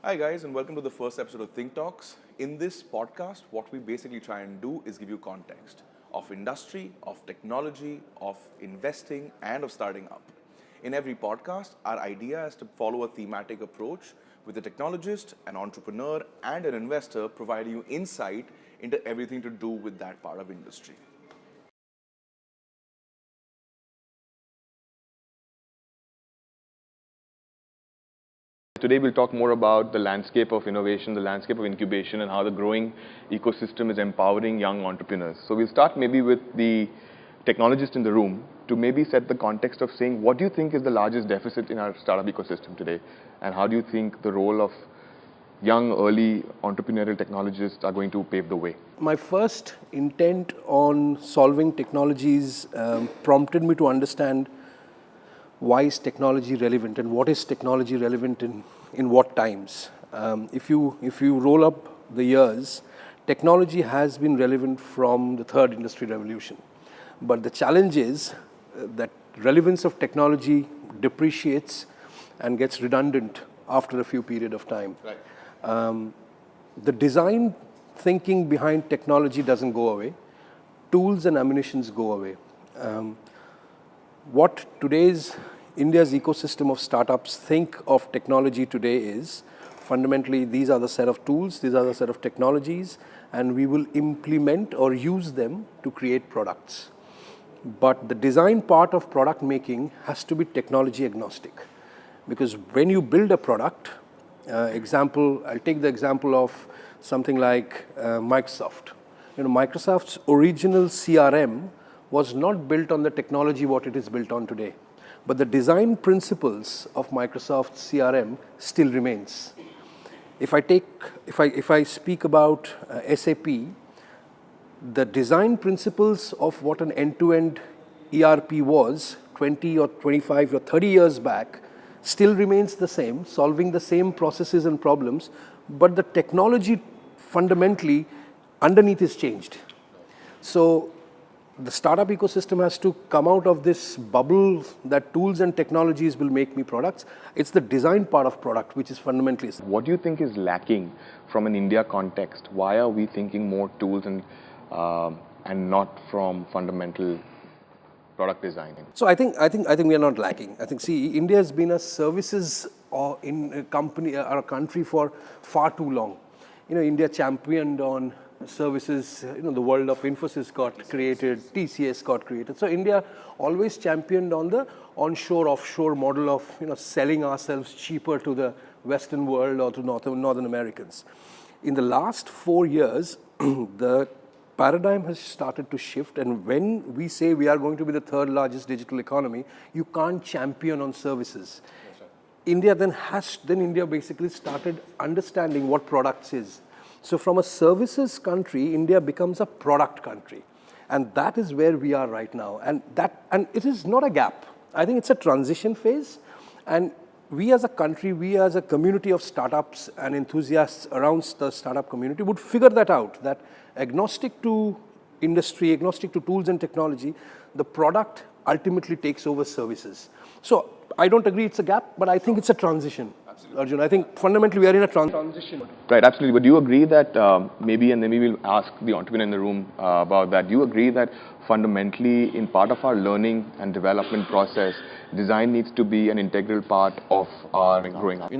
Hi guys, and welcome to the first episode of thinQtalks. In this podcast, what we basically try and do is give you context of industry, of technology, of investing, and of starting up. In every podcast, our idea is to follow a thematic approach with a technologist, an entrepreneur, and an investor providing you insight into everything to do with that part of industry. Today we'll talk more about the landscape of innovation, the landscape of incubation, and how the growing ecosystem is empowering young entrepreneurs. So we'll start maybe with the technologist in the room to maybe set the context of saying, what do you think is the largest deficit in our startup ecosystem today? And how do you think the role of young, early entrepreneurial technologists are going to pave the way? My first intent on solving technologies prompted me to understand why is technology relevant and what is technology relevant in what times. If you roll up the years, technology has been relevant from the third industry revolution. But the challenge is that relevance of technology depreciates and gets redundant after a few period of time. Right. The design thinking behind technology doesn't go away. Tools and ammunitions go away. What today's India's ecosystem of startups think of technology today is fundamentally these are the set of tools, these are the set of technologies, and we will implement or use them to create products. But the design part of product making has to be technology agnostic, because when you build a product, I'll take the example of something like Microsoft. Microsoft's original CRM was not built on the technology what it is built on today. But the design principles of Microsoft's CRM still remains. If I speak about SAP, the design principles of what an end-to-end ERP was 20 or 25 or 30 years back still remains the same, solving the same processes and problems, but the technology fundamentally underneath is changed. So the startup ecosystem has to come out of this bubble that tools and technologies will make me products. It's the design part of product which is fundamentally. What do you think is lacking from an India context? Why are we thinking more tools and not from fundamental product designing? So I think we are not lacking. India has been a services a country for far too long. India championed on services, the world of Infosys got created, TCS got created. So India always championed on the onshore, offshore model of, selling ourselves cheaper to the Western world or to Northern Americans. In the last 4 years, the paradigm has started to shift, and when we say we are going to be the third largest digital economy, you can't champion on services. India India basically started understanding what products is. So from a services country, India becomes a product country. And that is where we are right now. And it is not a gap. I think it's a transition phase. And we as a country, we as a community of startups and enthusiasts around the startup community would figure that out, that agnostic to industry, agnostic to tools and technology, the product ultimately takes over services. So I don't agree it's a gap, but I think it's a transition. Arjun, I think fundamentally we are in a transition. Right, absolutely. But do you agree that maybe, and then we will ask the entrepreneur in the room about that, do you agree that fundamentally in part of our learning and development process, design needs to be an integral part of our growing up?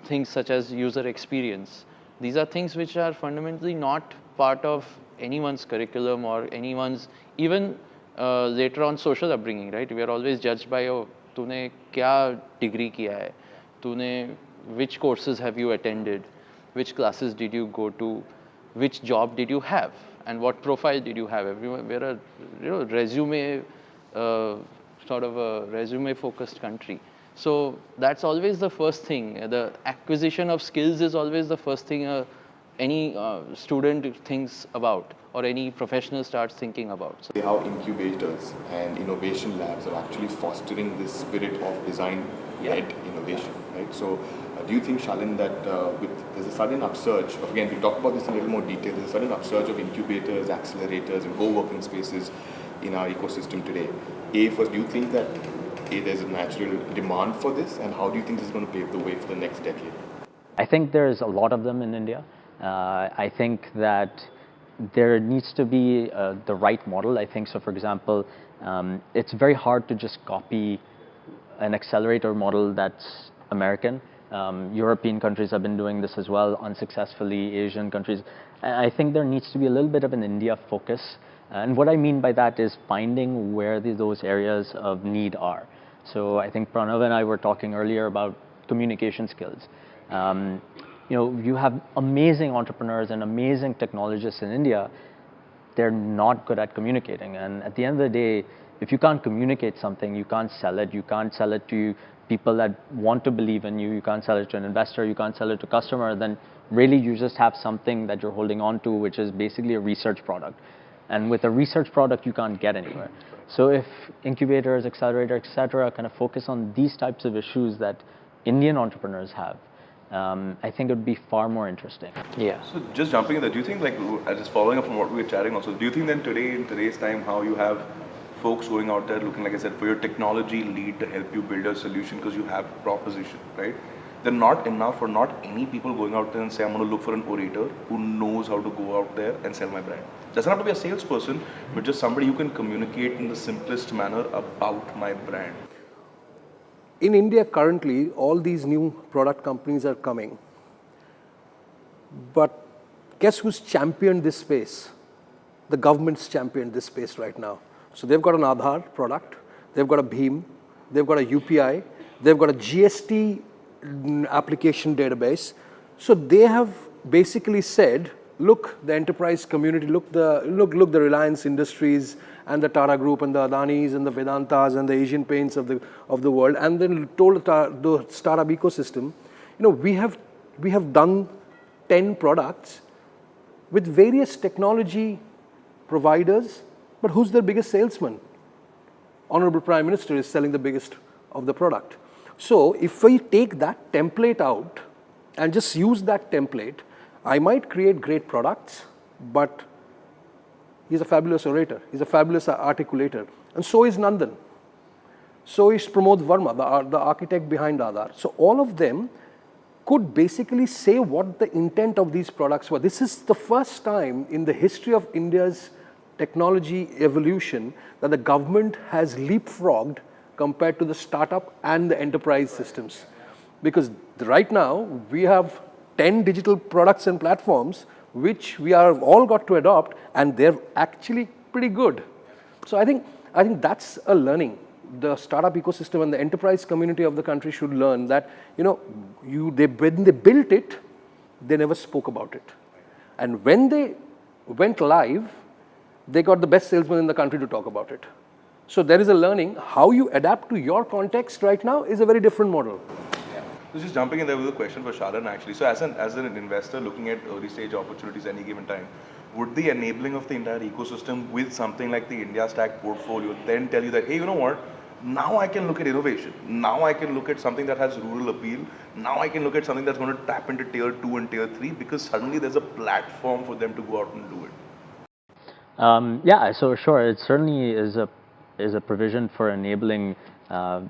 Things such as user experience. These are things which are fundamentally not part of anyone's curriculum or anyone's, even later on social upbringing, right? We are always judged by, तूने क्या degree किया है? तूने which courses have you attended, which classes did you go to, which job did you have, and what profile did you have. We're a resume, sort of a resume focused country. So that's always the first thing. The acquisition of skills is always the first thing any student thinks about or any professional starts thinking about. So how incubators and innovation labs are actually fostering this spirit of design-led innovation, right? So do you think, Shalin, that there's a sudden upsurge, again, we'll talk about this in a little more detail, there's a sudden upsurge of incubators, accelerators, and co-working spaces in our ecosystem today? First, do you think that there's a natural demand for this, and how do you think this is going to pave the way for the next decade? I think there's a lot of them in India. I think that there needs to be the right model. I think so. For example, it's very hard to just copy an accelerator model that's American. European countries have been doing this as well unsuccessfully, Asian countries. I think there needs to be a little bit of an India focus. And what I mean by that is finding where those areas of need are. So I think Pranav and I were talking earlier about communication skills. You know, you have amazing entrepreneurs and amazing technologists in India. They're not good at communicating. And at the end of the day, if you can't communicate something, you can't sell it. You can't sell it to people that want to believe in you. You can't sell it to an investor. You can't sell it to a customer. Then really you just have something that you're holding on to, which is basically a research product. And with a research product, you can't get anywhere. So if incubators, accelerators, et cetera, kind of focus on these types of issues that Indian entrepreneurs have, I think it would be far more interesting. Yeah. So just jumping in there, do you think, like, just following up from what we were chatting also, do you think then today, in today's time, how you have folks going out there looking, like I said, for your technology lead to help you build a solution because you have a proposition, right? They're not enough, or not any people going out there and say, I'm going to look for an orator who knows how to go out there and sell my brand. Doesn't have to be a salesperson, but just somebody who can communicate in the simplest manner about my brand. In India currently, all these new product companies are coming. But guess who's championed this space? The government's championed this space right now. So they've got an Aadhaar product, they've got a Bheem, they've got a UPI, they've got a GST application database. So they have basically said, look, the enterprise community, look the Reliance Industries and the Tata Group and the Adanis and the Vedantas and the Asian Paints of the world, and then told the startup ecosystem, you know, we have done 10 products with various technology providers, but who's their biggest salesman? Honorable Prime Minister is selling the biggest of the product. So if we take that template out and just use that template, I might create great products, but he's a fabulous orator, he's a fabulous articulator, and so is Nandan. So is Pramod Verma, the architect behind Aadhaar. So all of them could basically say what the intent of these products were. This is the first time in the history of India's technology evolution that the government has leapfrogged compared to the startup and the enterprise systems. Because right now, we have 10 digital products and platforms which we are all got to adopt, and they're actually pretty good. So I think that's a learning. The startup ecosystem and the enterprise community of the country should learn that, you know, when they built it, they never spoke about it. And when they went live, they got the best salesman in the country to talk about it. So there is a learning. How you adapt to your context right now is a very different model. So just jumping in there with a question for Shalin actually. So as an investor looking at early stage opportunities any given time, would the enabling of the entire ecosystem with something like the India Stack portfolio then tell you that, hey, you know what, now I can look at innovation. Now I can look at something that has rural appeal. Now I can look at something that's going to tap into tier 2 and tier 3 because suddenly there's a platform for them to go out and do it. Yeah, so sure, it certainly is a provision for enabling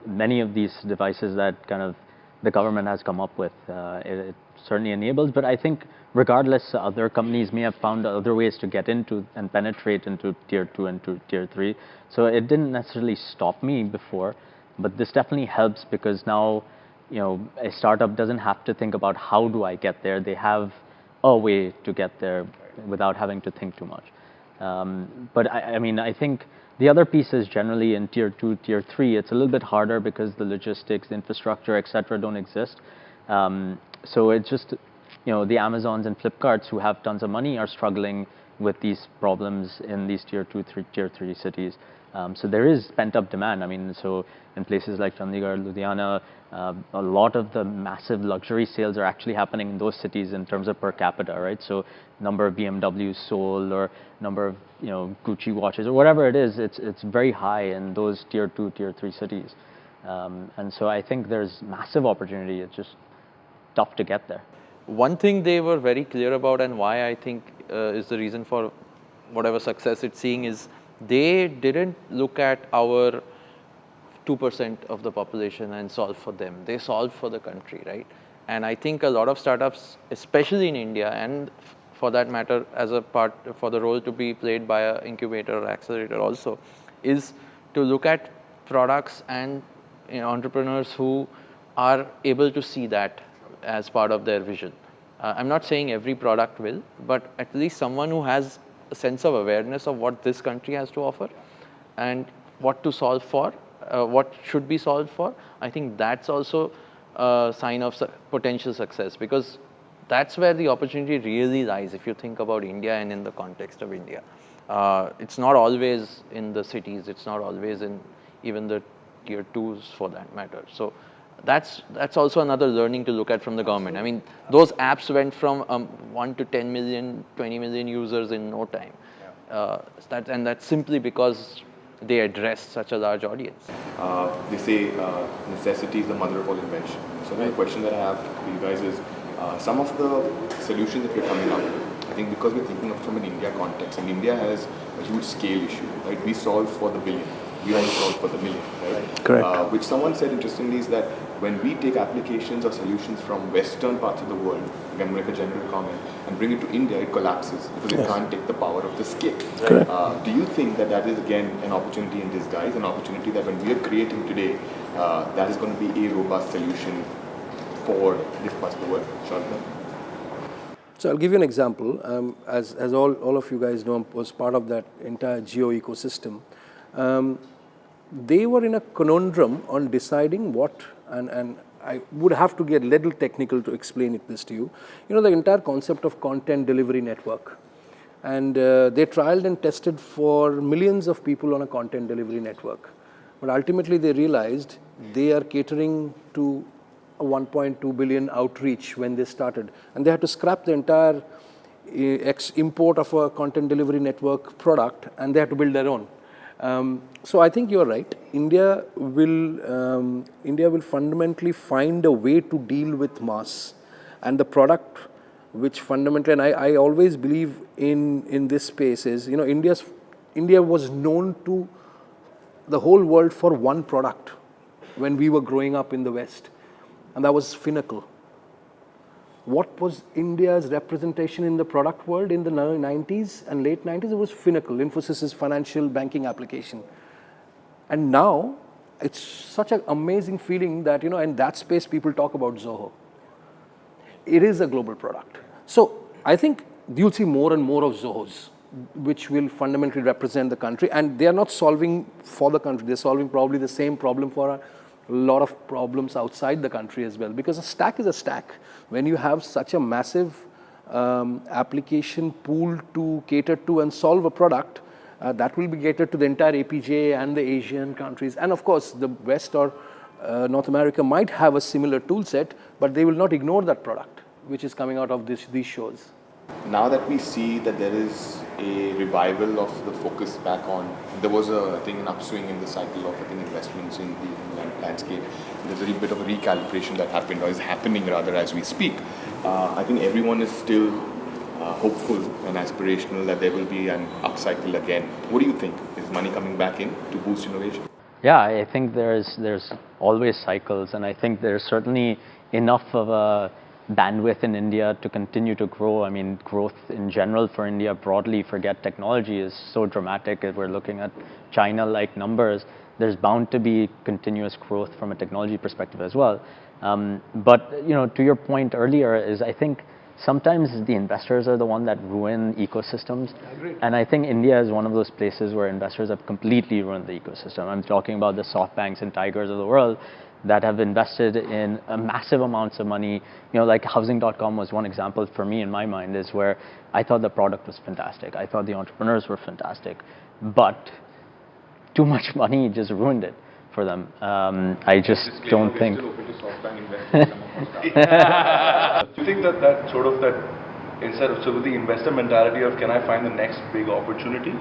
many of these devices that kind of the government has come up with. It certainly enables, but I think regardless, other companies may have found other ways to get into and penetrate into tier 2 and to tier 3. So it didn't necessarily stop me before, but this definitely helps because now, you know, a startup doesn't have to think about how do I get there. They have a way to get there without having to think too much. But I mean, I think the other piece is generally in tier 2, tier 3, it's a little bit harder because the logistics, the infrastructure, et cetera, don't exist. So it's just, you know, the Amazons and Flipkarts who have tons of money are struggling with these problems in these tier 2, tier 3 cities. So there is pent-up demand. I mean, so in places like Chandigarh, Ludhiana, a lot of the massive luxury sales are actually happening in those cities in terms of per capita, right? So number of BMWs sold or number of, you know, Gucci watches or whatever it is, it's very high in those tier 2, tier 3 cities. And so I think there's massive opportunity. It's just tough to get there. One thing they were very clear about, and why I think is the reason for whatever success it's seeing, is they didn't look at our 2% of the population and solve for them. They solved for the country, right? And I think a lot of startups, especially in India, and for that matter, as a part for the role to be played by an incubator or accelerator also, is to look at products and entrepreneurs who are able to see that as part of their vision. I'm not saying every product will, but at least someone who has a sense of awareness of what this country has to offer and what to solve for, what should be solved for. I think that's also a sign of potential success, because that's where the opportunity really lies if you think about India and in the context of India. It's not always in the cities, it's not always in even the tier 2s for that matter. So that's also another learning to look at from the government. I mean, those apps went from 1 to 10 million, 20 million users in no time. And that's simply because they address such a large audience. They say necessity is the mother of all invention. So the question that I have for you guys is, some of the solutions that we're coming up with, I think because we're thinking of from an India context, and India has a huge scale issue, right? We solve for the billion, we don't solve for the million, right? Correct. Which someone said interestingly is that when we take applications or solutions from Western parts of the world, again, I'm going to make a general comment, and bring it to India, it collapses because it can't take the power of the scale. Correct. Do you think that that is again an opportunity in disguise, an opportunity that when we are creating today, that is going to be a robust solution for this part of the world? Shalin? So I'll give you an example. As all of you guys know, I was part of that entire geo ecosystem. They were in a conundrum on deciding what, and I would have to get a little technical to explain this to you. You know, the entire concept of content delivery network. And they trialed and tested for millions of people on a content delivery network. But ultimately they realized they are catering to a 1.2 billion outreach when they started. And they had to scrap the entire import of a content delivery network product, and they had to build their own. So I think you're right. India will fundamentally find a way to deal with mass, and the product which fundamentally, and I always believe in this space is, you know, India was known to the whole world for one product when we were growing up in the West, and that was Finacle. What was India's representation in the product world in the 90s and late 90s? It was Finacle, Infosys' financial banking application. And now, it's such an amazing feeling that, you know, in that space, people talk about Zoho. It is a global product. So I think you'll see more and more of Zohos, which will fundamentally represent the country. And they are not solving for the country. They're solving probably the same problem for a lot of problems outside the country as well. Because a stack is a stack. When you have such a massive application pool to cater to and solve a product, that will be catered to the entire APJ and the Asian countries. And of course, the West or North America might have a similar tool set, but they will not ignore that product, which is coming out of these shows. Now that we see that there is a revival of the focus back on, there was I think an upswing in the cycle of investments in the landscape. There's a little bit of a recalibration that happened, or is happening rather as we speak. I think everyone is still hopeful and aspirational that there will be an upcycle again. What do you think? Is money coming back in to boost innovation? Yeah, I think there's always cycles, and I think there's certainly enough of a bandwidth in India to continue to grow. I mean, growth in general for India broadly, forget technology, is so dramatic. If we're looking at China-like numbers, there's bound to be continuous growth from a technology perspective as well. But you know, to your point earlier, is I think sometimes the investors are the one that ruin ecosystems. I agree. And I think India is one of those places where investors have completely ruined the ecosystem. I'm talking about the SoftBanks and Tigers of the world that have invested in massive amounts of money. You know, like housing.com was one example for me in my mind, is where I thought the product was fantastic. I thought the entrepreneurs were fantastic, but too much money just ruined it for them. I just don't think. Still open to SoftBank investment. Do you think that sort of that instead of with the investor mentality of can I find the next big opportunity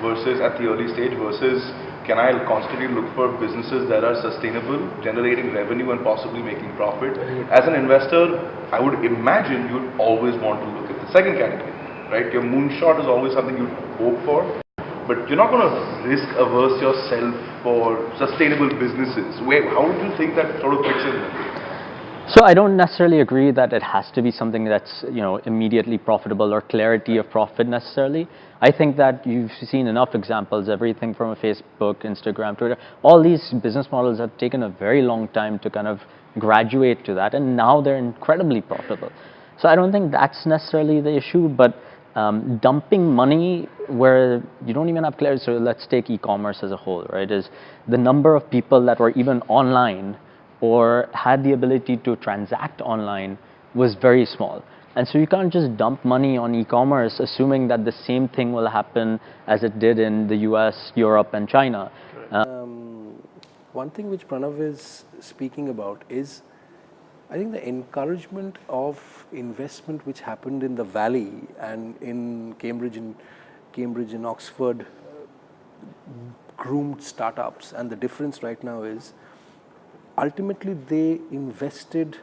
versus at the early stage versus can I constantly look for businesses that are sustainable, generating revenue and possibly making profit? As an investor, I would imagine you'd always want to look at the second category, right? Your moonshot is always something you'd hope for, but you're not going to risk averse yourself for sustainable businesses. How would you think that sort of fits in? So I don't necessarily agree that it has to be something that's, you know, immediately profitable or clarity of profit necessarily. I think that you've seen enough examples, everything from a Facebook, Instagram, Twitter, all these business models have taken a very long time to kind of graduate to that, and now they're incredibly profitable. So I don't think that's necessarily the issue, but dumping money where you don't even have clarity. So let's take e-commerce as a whole, right? Is the number of people that were even online or had the ability to transact online was very small. And so you can't just dump money on e-commerce assuming that the same thing will happen as it did in the US, Europe, and China. One thing which Pranav is speaking about is, I think, the encouragement of investment which happened in the Valley and in Cambridge and Oxford groomed startups, and the difference right now is ultimately they invested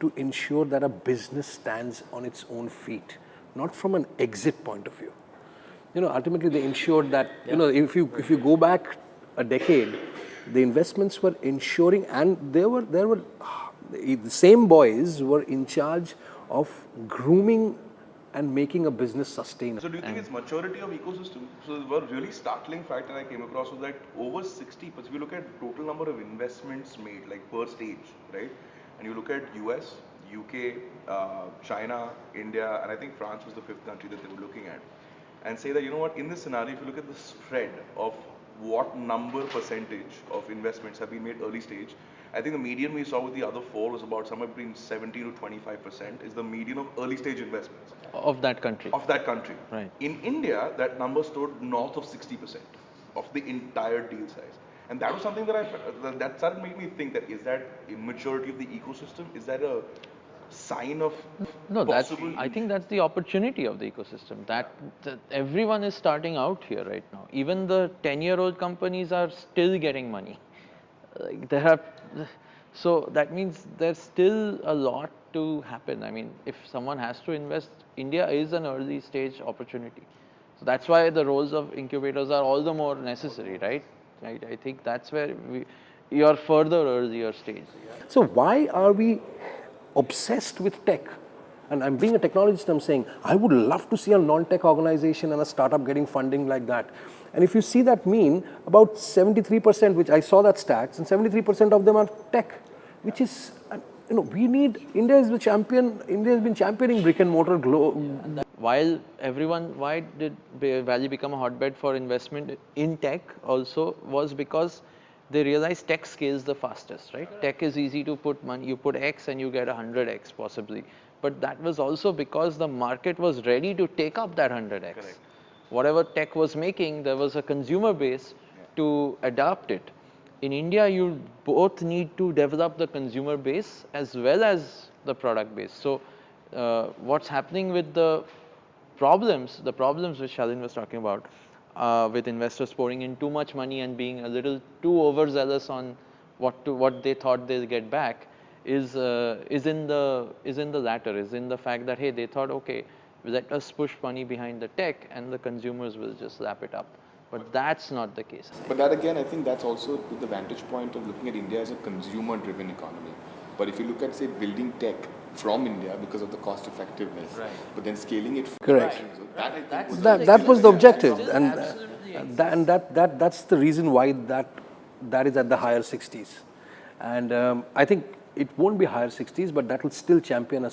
to ensure that a business stands on its own feet, not from an exit point of view. You know, ultimately they ensured that, you know, if you go back a decade, the investments were ensuring, and there were the same boys were in charge of grooming and making a business sustainable. So do you think it's maturity of ecosystem? So one really startling fact that I came across was that over 60%, if you look at total number of investments made, like per stage, right? And you look at US, UK, China, India, and I think France was the 5th country that they were looking at, and say that, you know what, in this scenario, if you look at the spread of what number percentage of investments have been made early stage, I think the median we saw with the other 4 was about somewhere between 70 to 25% is the median of early stage investments. Of that country. Of that country. Right. In India, that number stood north of 60% of the entire deal size. And that was something that that started making me think that, is that immaturity of the ecosystem? Is that a sign of No, possible? I think that's the opportunity of the ecosystem. That everyone is starting out here right now. Even the 10-year-old companies are still getting money. Like so that means there's still a lot to happen. I mean, if someone has to invest, India is an early stage opportunity. So that's why the roles of incubators are all the more necessary, right? I think that's where you're further earlier stage. So why are we obsessed with tech? And I'm being a technologist, I'm saying, I would love to see a non-tech organization and a startup getting funding like that. And if you see that mean, about 73%, which I saw that stats, and 73% of them are tech, which is, you know, we need, India has been championing brick and mortar Why did Valley become a hotbed for investment in tech also was because they realized tech scales the fastest, right? Tech is easy to put money, you put X and you get 100X possibly. But that was also because the market was ready to take up that 100X. Correct. Whatever tech was making, there was a consumer base to adopt it. In India, you both need to develop the consumer base as well as the product base. So what's happening with the problems which Shalin was talking about, with investors pouring in too much money and being a little too overzealous on what they thought they'll get back, is in the latter, is in the fact that, hey, they thought, okay, let us push money behind the tech and the consumers will just lap it up. But that's not the case. But that again, I think that's also with the vantage point of looking at India as a consumer-driven economy. But if you look at, say, building tech from India because of the cost effectiveness, right, but then scaling it. Correct. So That was the objective, and that's the reason why that is at the higher 60s. And I think it won't be higher 60s, but that will still champion a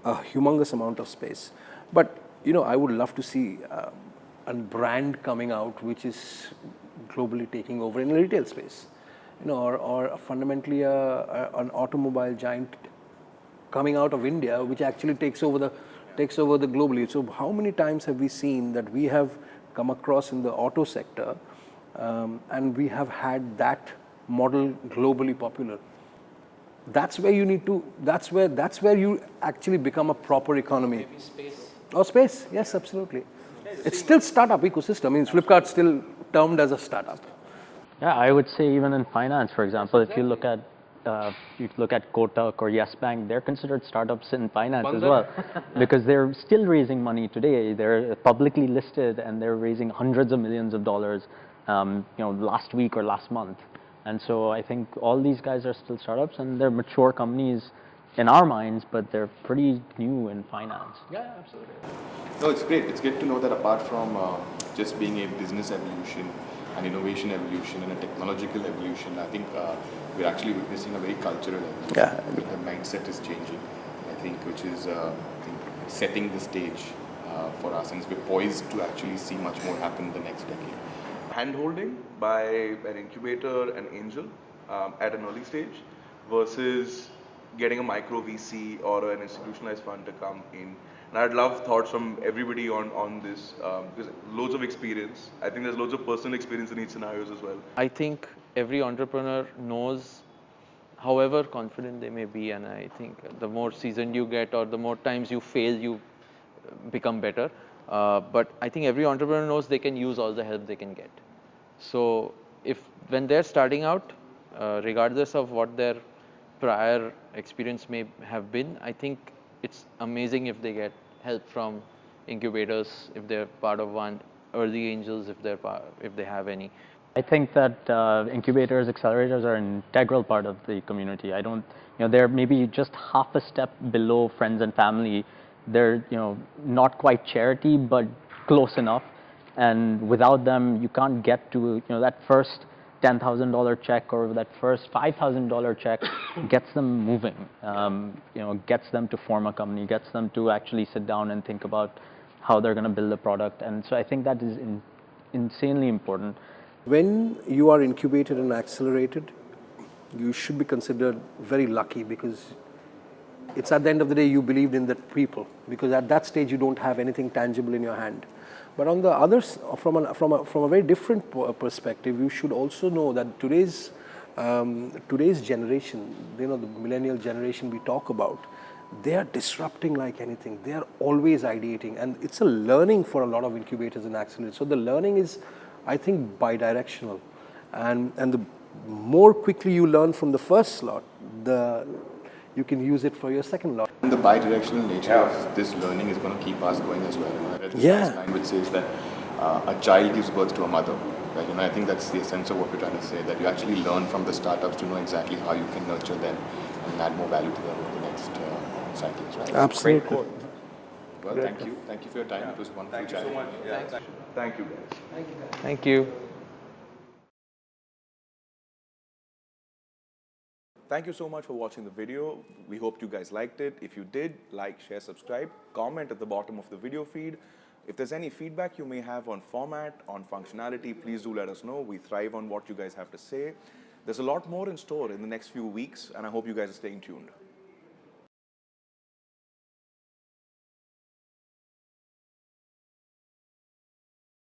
humongous amount of space. But, you know, I would love to see a brand coming out which is globally taking over in the retail space, you know, or fundamentally an automobile giant coming out of India which actually takes over the globally. So how many times have we seen that we have come across in the auto sector and we have had that model globally popular? That's where you need to, that's where you actually become a proper economy. Maybe space. Oh, space, yes, absolutely. It's still startup ecosystem. I mean, Flipkart's still termed as a startup. Yeah, I would say even in finance, for example, if you look at Kotak or Yes Bank, they're considered startups in finance as well, because they're still raising money today. They're publicly listed and they're raising hundreds of millions of dollars, you know, last week or last month. And so I think all these guys are still startups, and they're mature companies in our minds, but they're pretty new in finance. Yeah, absolutely. No, it's great. It's great to know that apart from just being a business evolution, an innovation evolution, and a technological evolution, I think we're actually witnessing a very cultural evolution. Yeah. The mindset is changing, I think, which is I think setting the stage for us, and we're poised to actually see much more happen in the next decade. Hand-holding by an incubator and angel at an early stage versus getting a micro VC or an institutionalized fund to come in. And I'd love thoughts from everybody on this because loads of experience. I think there's loads of personal experience in each scenarios as well. I think every entrepreneur knows, however confident they may be, and I think the more seasoned you get or the more times you fail, you become better. But I think every entrepreneur knows they can use all the help they can get. So when they're starting out, regardless of what their prior experience may have been, I think it's amazing if they get help from incubators, if they're part of one, early angels if they have any. I think that incubators, accelerators are an integral part of the community. I don't, they're maybe just half a step below friends and family. They're, not quite charity, but close enough. And without them, you can't get to, that first $10,000 check or that first $5,000 check gets them moving, gets them to form a company, gets them to actually sit down and think about how they're going to build a product. And so I think that is insanely important. When you are incubated and accelerated, you should be considered very lucky because it's at the end of the day you believed in the people, because at that stage you don't have anything tangible in your hand. But on the others, from a very different perspective, you should also know that today's generation, the millennial generation we talk about, they are disrupting like anything. They are always ideating, and it's a learning for a lot of incubators and accelerators. So the learning is, I think, bi-directional, and the more quickly you learn from the first slot, you can use it for your second lot. And the bi-directional nature of this learning is going to keep us going as well. I read this last line which says that a child gives birth to a mother. Right? I think that's the essence of what we're trying to say, that you actually learn from the startups to know exactly how you can nurture them and add more value to them over the next cycles. Right? Absolutely. Well, thank you. Thank you for your time. It was wonderful chatting. Thank you so much. Thank you, guys. Thank you. Thank you so much for watching the video. We hope you guys liked it. If you did, like, share, subscribe, comment at the bottom of the video feed. If there's any feedback you may have on format, on functionality, please do let us know. We thrive on what you guys have to say. There's a lot more in store in the next few weeks, and I hope you guys are staying tuned.